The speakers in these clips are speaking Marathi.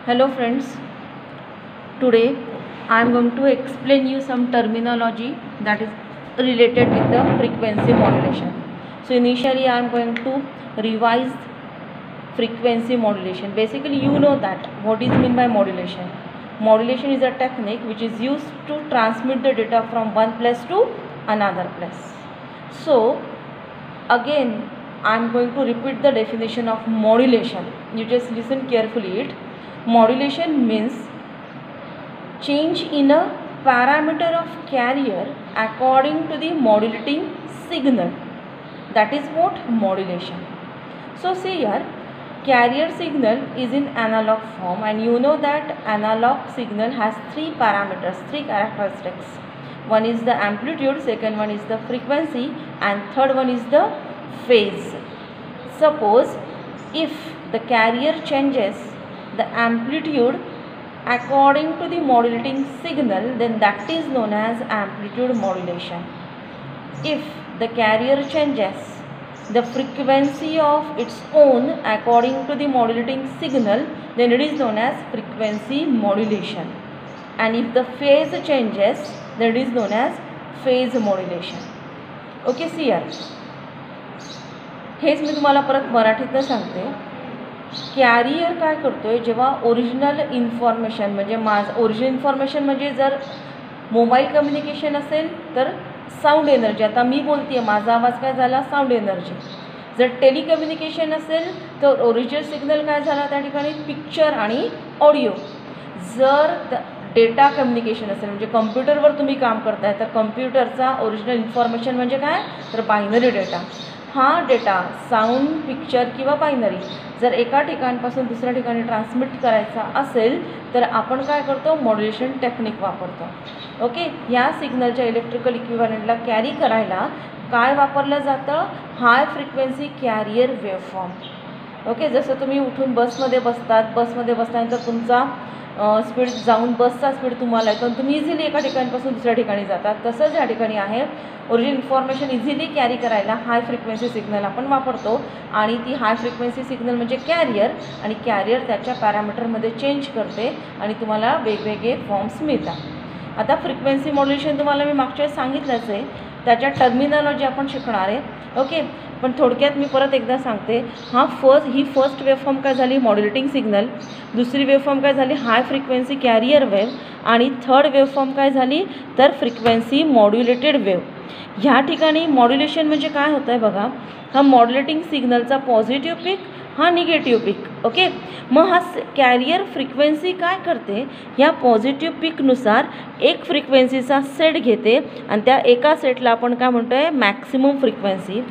Hello friends, today I am going to explain you some terminology that is related with the frequency modulation. So initially I am going to revise frequency modulation. Basically you know that what is meant by modulation. Modulation is a technique which is used to transmit the data from one place to another place. So again I am going to repeat the definition of modulation. You just listen carefully. Modulation means change in a parameter of carrier according to the modulating signal. That is what modulation. So see here, carrier signal is in analog form, and you know that analog signal has three parameters, three characteristics. One is the amplitude, second one is the frequency, and third one is the phase. Suppose if the carrier changes the amplitude according to the modulating signal, then that is known as amplitude modulation. If the carrier changes the frequency of its own according to the modulating signal, then it is known as frequency modulation. And if the phase changes, then it is known as phase modulation. Okay, see here. हेच मी तुम्हाला परत मराठीतनं सांगते. कॅरियर काय करतोय, जेव्हा ओरिजिनल इन्फॉर्मेशन म्हणजे ओरिजिनल इन्फॉर्मेशन म्हणजे जर मोबाईल कम्युनिकेशन असेल तर साऊंड एनर्जी, आता मी बोलते आहे माझा आवाज काय झाला, साऊंड एनर्जी. जर टेलिकम्युनिकेशन असेल तर ओरिजिनल सिग्नल काय झाला त्या ठिकाणी, पिक्चर आणि ऑडिओ. जर डेटा कम्युनिकेशन असेल म्हणजे कम्प्युटरवर तुम्ही काम करताय तर कम्प्युटरचा ओरिजिनल इन्फॉर्मेशन म्हणजे काय, तर बायनरी डेटा. हा डेटा साऊंड, पिक्चर किंवा बायनरी जर एका ठिकाणापासून दुसऱ्या ठिकाणी ट्रान्समिट करायचा असेल तर आपण काय करतो, मॉड्युलेशन टेक्निक वापरतो. ओके, या सिग्नलच्या इलेक्ट्रिकल इक्विव्हॅलंटला कॅरी करायला काय वापरलं जातं, high frequency carrier waveform. Okay, जसं तुम्ही उठून बसमध्ये बसल्यानंतर तुमचा स्पीड जाऊन बसचा स्पीड तुम्हाला येतो आणि तुम्ही इझिली एका ठिकाणापासून दुसऱ्या ठिकाणी जातात. तसंच या ठिकाणी आहे, ओरिजिनल इन्फॉर्मेशन इझिली कॅरी करायला हाय फ्रिक्वेन्सी सिग्नल आपण वापरतो. आणि ती हाय फ्रिक्वेन्सी सिग्नल म्हणजे कॅरियर, आणि कॅरियर त्याच्या पॅरामीटरमध्ये चेंज करते आणि तुम्हाला वेगवेगळे फॉर्म्स मिळतात. आता फ्रिक्वेन्सी मॉड्युलेशन तुम्हाला मी मागच्या वेळेस सांगितलंच आहे, त्याच्या टर्मिनॉलॉजी आपण शिकणार आहे. ओके, पण थोडक्यात मी परत एकदा सांगते. ही फर्स्ट वेव्हफॉर्म काय झाली, मॉड्युलेटिंग सिग्नल. दुसरी वेव्हफॉर्म काय झाली, हाय फ्रिक्वेन्सी कॅरियर वेव्ह. आणि थर्ड वेव्हफॉर्म काय झाली, तर फ्रिक्वेन्सी मॉड्युलेटेड वेव्ह. ह्या ठिकाणी मॉड्युलेशन म्हणजे काय होतं आहे बघा, हा मॉड्युलेटिंग सिग्नलचा पॉझिटिव्ह पीक, हा निगेटिव्ह पीक. ओके, मग हा कॅरियर फ्रिक्वेन्सी काय करते, ह्या पॉझिटिव्ह पीकनुसार एक फ्रिक्वेन्सीचा सेट घेते आणि त्या एका सेटला आपण काय म्हणतो आहे, maximum frequency.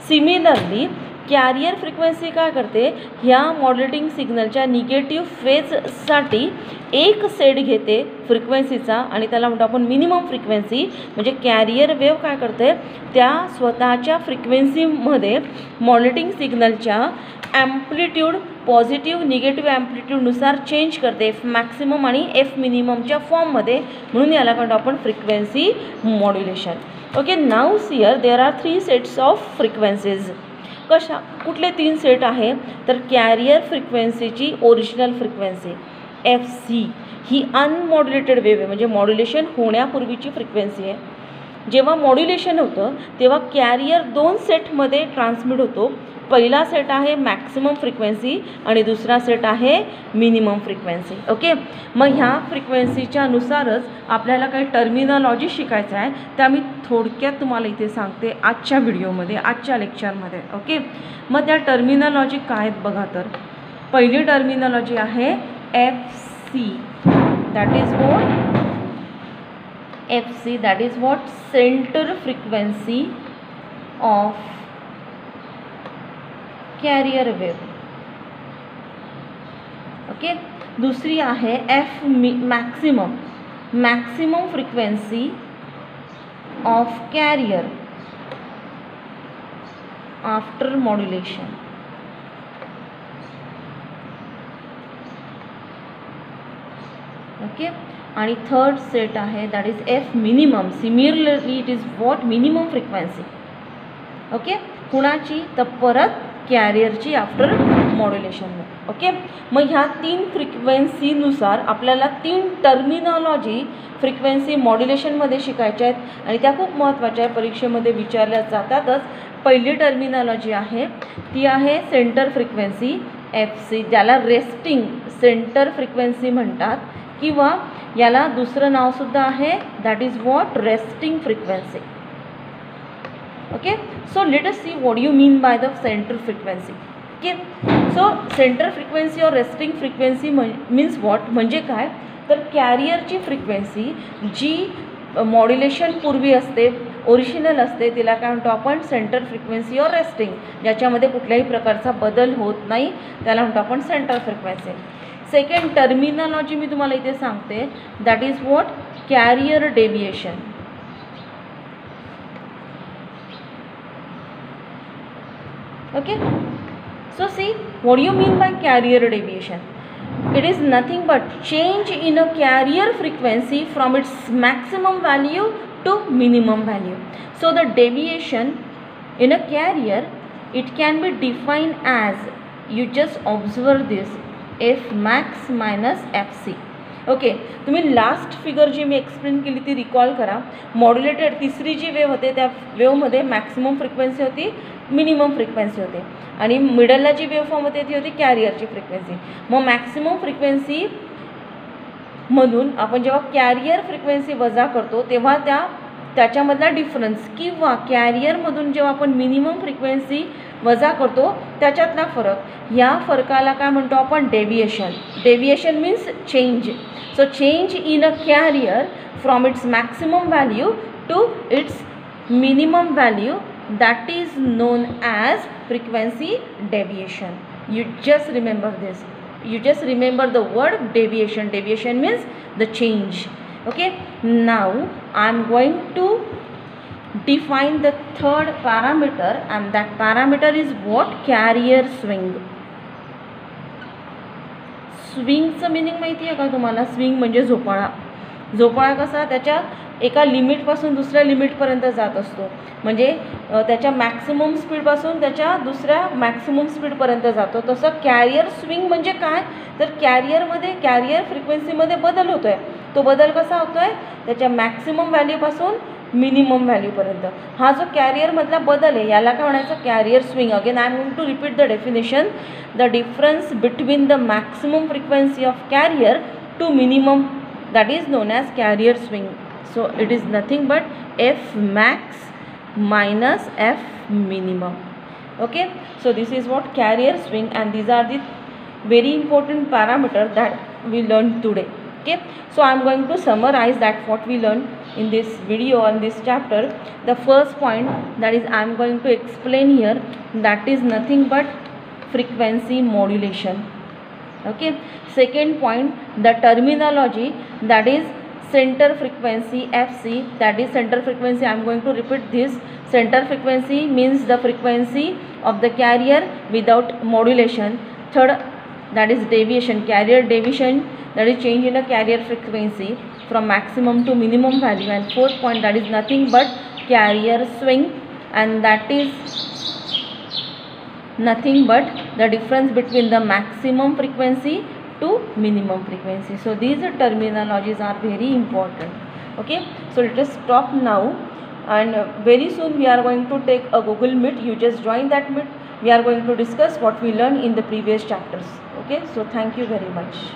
Similarly carrier frequency काय करते, ह्या मॉड्युलेटिंग सिग्नलच्या निगेटिव्ह फेजसाठी एक सेट घेते फ्रिक्वेन्सीचा आणि त्याला म्हणतो आपण मिनिमम फ्रिक्वेन्सी. म्हणजे कॅरियर वेव्ह काय करते, त्या स्वतःच्या फ्रिक्वेन्सीमध्ये मॉड्युलेटिंग सिग्नलच्या ॲम्प्लिट्यूड पॉझिटिव्ह निगेटिव्ह ॲम्प्लिट्यूडनुसार चेंज करते, एफ मॅक्सिमम आणि एफ मिनिममच्या फॉर्ममध्ये. म्हणून याला म्हणतो आपण frequency modulation. Okay, now here there are 3 sets of frequencies. कुठले 3 सेट आहे, तर कॅरियर फ्रिक्वेन्सीची ओरिजिनल फ्रिक्वेन्सी FC ही अनमॉड्युलेटेड वेव्ह आहे, म्हणजे मॉड्युलेशन होण्यापूर्वीची फ्रिक्वेन्सी आहे. जेव्हा मॉड्युलेशन होतं तेव्हा कॅरियर 2 सेटमध्ये ट्रान्समिट होतो. पहिला सेट आहे मॅक्सिमम फ्रिक्वेन्सी आणि दुसरा सेट आहे मिनिमम फ्रिक्वेन्सी. ओके, मग ह्या फ्रिक्वेन्सीच्या नुसारच आपल्याला काही टर्मिनॉलॉजी शिकायचं आहे, त्या मी थोडक्यात तुम्हाला इथे सांगते आजच्या व्हिडिओमध्ये, आजच्या लेक्चरमध्ये. ओके, मग त्या टर्मिनॉलॉजी काय आहेत बघा. तर पहिली टर्मिनॉलॉजी आहे FC. That is what, FC that is what, center frequency of carrier wave. Okay, दुसरी आहे F maximum, maximum frequency of carrier after modulation. Okay, आणि थर्ड सेट आहे that is F minimum. Similarly it is what, minimum frequency. Okay, कुणाची, तर परत कॅरियरची आफ्टर मॉड्युलेशन. ओके, मग ह्या 3 फ्रिक्वेन्सीनुसार आपल्याला 3 टर्मिनॉलॉजी फ्रिक्वेन्सी मॉड्युलेशनमध्ये शिकायच्या आहेत आणि त्या खूप महत्त्वाच्या आहे, परीक्षेमध्ये विचारल्या जातातच. पहिली टर्मिनॉलॉजी आहे ती आहे सेंटर फ्रिक्वेन्सी FC, ज्याला रेस्टिंग सेंटर फ्रिक्वेन्सी म्हणतात किंवा याला दुसरं नावसुद्धा आहे, that is what, resting frequency. Okay, so let us see what you mean by the centre frequency. Okay, so centre frequency और रेस्टिंग फ्रिक्वेन्सी मीन्स व्हॉट, म्हणजे काय तर कॅरियरची फ्रिक्वेन्सी जी मॉड्युलेशन पूर्वी असते, ओरिजिनल असते, तिला काय म्हणतो आपण सेंटर फ्रिक्वेन्सी और रेस्टिंग, ज्याच्यामध्ये कुठल्याही प्रकारचा बदल होत नाही, त्याला म्हणतो आपण सेंटर फ्रिक्वेन्सी. सेकंड टर्मिनॉलॉजी मी तुम्हाला इथे सांगते, that is what, carrier deviation. Okay, so see what do you mean by carrier deviation. It is nothing but change in a carrier frequency from its maximum value to minimum value. So the deviation in a carrier, it can be defined as, you just observe this, f max minus fc. Okay, तुम्ही लास्ट फिगर जी मी एक्सप्लेन केली ती रिकॉल करा. मॉड्युलेटेड तिसरी जी वेव होते त्या वेवमध्ये मॅक्सिमम फ्रिक्वेन्सी होती, मिनिमम फ्रिक्वेन्सी होते आणि मिडलला जी वेव फॉर्म होते ती होती कॅरियरची फ्रिक्वेन्सी. मग मॅक्सिमम फ्रिक्वेन्सी मधून आपण जेव्हा कॅरियर फ्रिक्वेन्सी वजा करतो तेव्हा त्याच्यामधला डिफरन्स किंवा कॅरियरमधून जेव्हा आपण मिनिमम फ्रिक्वेन्सी वजा करतो त्याच्यातला फरक, या फरकाला काय म्हणतो आपण, deviation. Deviation means change. So change in a carrier from its maximum value to its minimum value, that is known as frequency deviation. You just remember this, you just remember the word deviation. Deviation means the change. Okay, now I am going to define the third parameter, and that parameter is what, carrier swing. स्विंगचं मिनिंग माहिती आहे का तुम्हाला? स्विंग म्हणजे झोपाळा. झोपाळा कसा त्याच्या एका लिमिटपासून दुसऱ्या लिमिटपर्यंत जात असतो, म्हणजे त्याच्या मॅक्सिमम स्पीडपासून त्याच्या दुसऱ्या मॅक्सिमम स्पीडपर्यंत जातो. तसं कॅरियर स्विंग म्हणजे काय तर कॅरियर फ्रिक्वेन्सीमध्ये बदल होतो आहे. तो बदल कसा होतो आहे, त्याच्या मॅक्सिमम व्हॅल्यूपासून मिनिमम व्हॅल्यूपर्यंत. हा जो कॅरियरमधला बदल आहे याला काय म्हणायचं, carrier swing. Again I am going to repeat the definition. The difference between the maximum frequency of carrier to minimum, that is known as carrier swing. So it is nothing but f max minus f minimum. Okay, so this is what carrier swing, and these are the very important parameters that we learned today. Okay, so I am going to summarize that what we learned in this video on this chapter. The first point that is I am going to explain here, that is nothing but frequency modulation. Okay, second point, the terminology, that is center frequency FC, that is center frequency. I am going to repeat this. Center frequency means the frequency of the carrier without modulation. Third, that is deviation, carrier deviation, that is change in a carrier frequency from maximum to minimum value. And fourth point, that is nothing but carrier swing, and that is nothing but the difference between the maximum frequency to minimum frequency. So these terminologies are very important. Okay, so let us stop now, and very soon we are going to take a Google Meet. You just join that Meet. We are going to discuss what we learned in the previous chapters. Okay, so thank you very much.